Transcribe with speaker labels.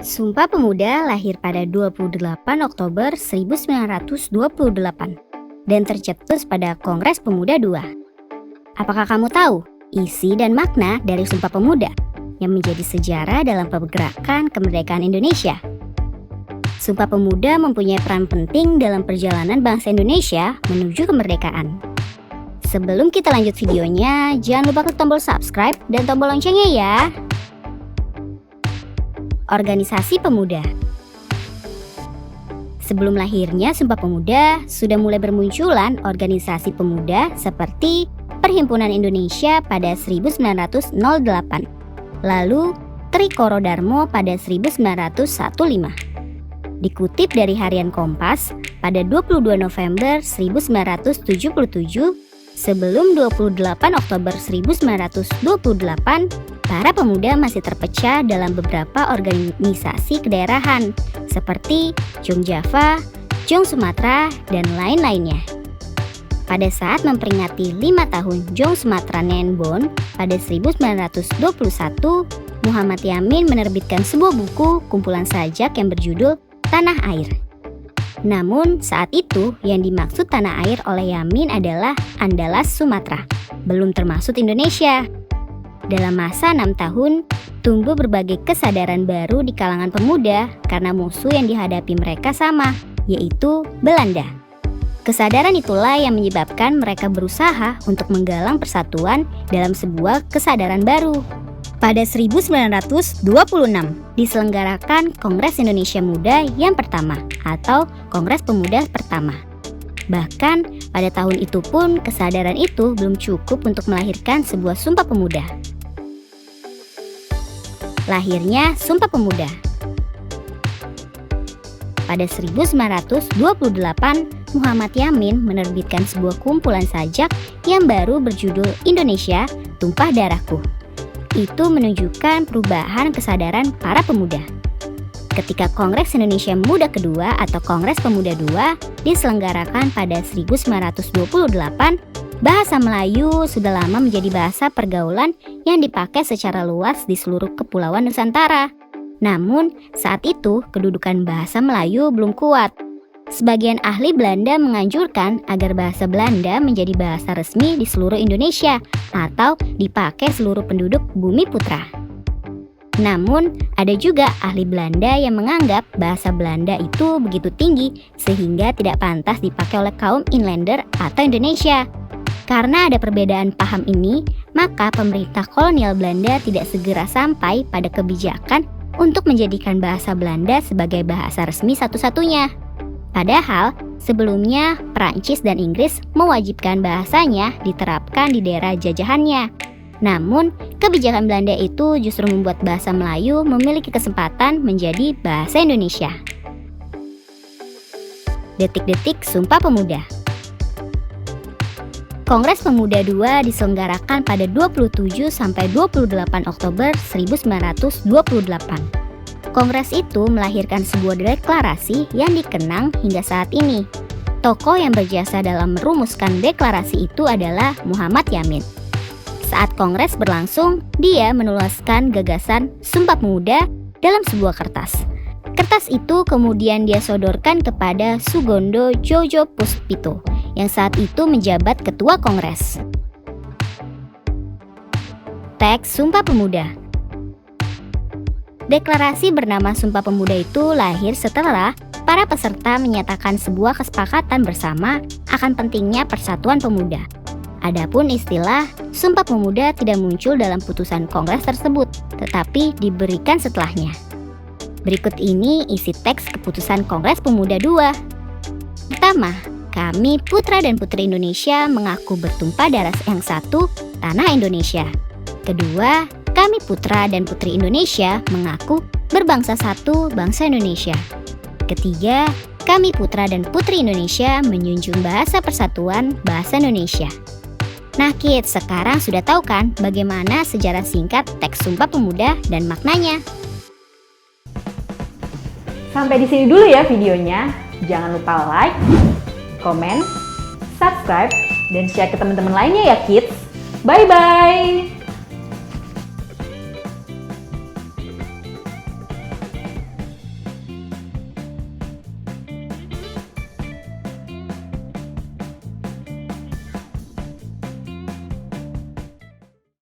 Speaker 1: Sumpah Pemuda lahir pada 28 Oktober 1928 dan tercetus pada Kongres Pemuda II. Apakah kamu tahu isi dan makna dari Sumpah Pemuda yang menjadi sejarah dalam pergerakan kemerdekaan Indonesia? Sumpah Pemuda mempunyai peran penting dalam perjalanan bangsa Indonesia menuju kemerdekaan. Sebelum kita lanjut videonya, jangan lupa klik tombol subscribe dan tombol loncengnya ya. Organisasi Pemuda. Sebelum lahirnya Sumpah Pemuda, sudah mulai bermunculan organisasi pemuda seperti Perhimpunan Indonesia pada 1908, lalu Trikoro Darmo pada 1915. Dikutip dari Harian Kompas, pada 22 November 1977, sebelum 28 Oktober 1928, para pemuda masih terpecah dalam beberapa organisasi kedaerahan seperti Jong Java, Jong Sumatera, dan lain-lainnya. Pada saat memperingati 5 tahun Jong Sumatera Nenbon pada 1921, Muhammad Yamin menerbitkan sebuah buku kumpulan sajak yang berjudul Tanah Air. Namun saat itu yang dimaksud tanah air oleh Yamin adalah Andalas Sumatera, belum termasuk Indonesia. Dalam masa 6 tahun, tumbuh berbagai kesadaran baru di kalangan pemuda karena musuh yang dihadapi mereka sama, yaitu Belanda. Kesadaran itulah yang menyebabkan mereka berusaha untuk menggalang persatuan dalam sebuah kesadaran baru. Pada 1926, diselenggarakan Kongres Indonesia Muda yang pertama atau Kongres Pemuda pertama. Bahkan pada tahun itu pun kesadaran itu belum cukup untuk melahirkan sebuah Sumpah Pemuda. Lahirnya Sumpah Pemuda. Pada 1928, Muhammad Yamin menerbitkan sebuah kumpulan sajak yang baru berjudul Indonesia, Tumpah Darahku. Itu menunjukkan perubahan kesadaran para pemuda. Ketika Kongres Indonesia Muda Kedua atau Kongres Pemuda II diselenggarakan pada 1928, bahasa Melayu sudah lama menjadi bahasa pergaulan yang dipakai secara luas di seluruh kepulauan Nusantara. Namun, saat itu kedudukan bahasa Melayu belum kuat. Sebagian ahli Belanda menganjurkan agar bahasa Belanda menjadi bahasa resmi di seluruh Indonesia atau dipakai seluruh penduduk Bumi Putra. Namun, ada juga ahli Belanda yang menganggap bahasa Belanda itu begitu tinggi sehingga tidak pantas dipakai oleh kaum inlander atau Indonesia. Karena ada perbedaan paham ini, maka pemerintah kolonial Belanda tidak segera sampai pada kebijakan untuk menjadikan bahasa Belanda sebagai bahasa resmi satu-satunya. Padahal, sebelumnya Prancis dan Inggris mewajibkan bahasanya diterapkan di daerah jajahannya. Namun, kebijakan Belanda itu justru membuat bahasa Melayu memiliki kesempatan menjadi bahasa Indonesia. Detik-detik Sumpah Pemuda. Kongres Pemuda II diselenggarakan pada 27 sampai 28 Oktober 1928. Kongres itu melahirkan sebuah deklarasi yang dikenang hingga saat ini. Tokoh yang berjasa dalam merumuskan deklarasi itu adalah Muhammad Yamin. Saat kongres berlangsung, dia menuliskan gagasan Sumpah Pemuda dalam sebuah kertas. Kertas itu kemudian dia sodorkan kepada Sugondo Jojo Puspito yang saat itu menjabat ketua kongres. Teks Sumpah Pemuda. Deklarasi bernama Sumpah Pemuda itu lahir setelah para peserta menyatakan sebuah kesepakatan bersama akan pentingnya persatuan pemuda. Adapun istilah Sumpah Pemuda tidak muncul dalam putusan kongres tersebut, tetapi diberikan setelahnya. Berikut ini isi teks keputusan Kongres Pemuda II. Pertama, kami putra dan putri Indonesia mengaku bertumpah darah yang satu, tanah Indonesia. Kedua, kami putra dan putri Indonesia mengaku berbangsa satu, bangsa Indonesia. Ketiga, kami putra dan putri Indonesia menjunjung bahasa persatuan, bahasa Indonesia. Nah kids, sekarang sudah tahu kan bagaimana sejarah singkat teks Sumpah Pemuda dan maknanya?
Speaker 2: Sampai di sini dulu ya videonya. Jangan lupa like, komen, subscribe, dan share ke teman-teman lainnya ya kids. Bye-bye!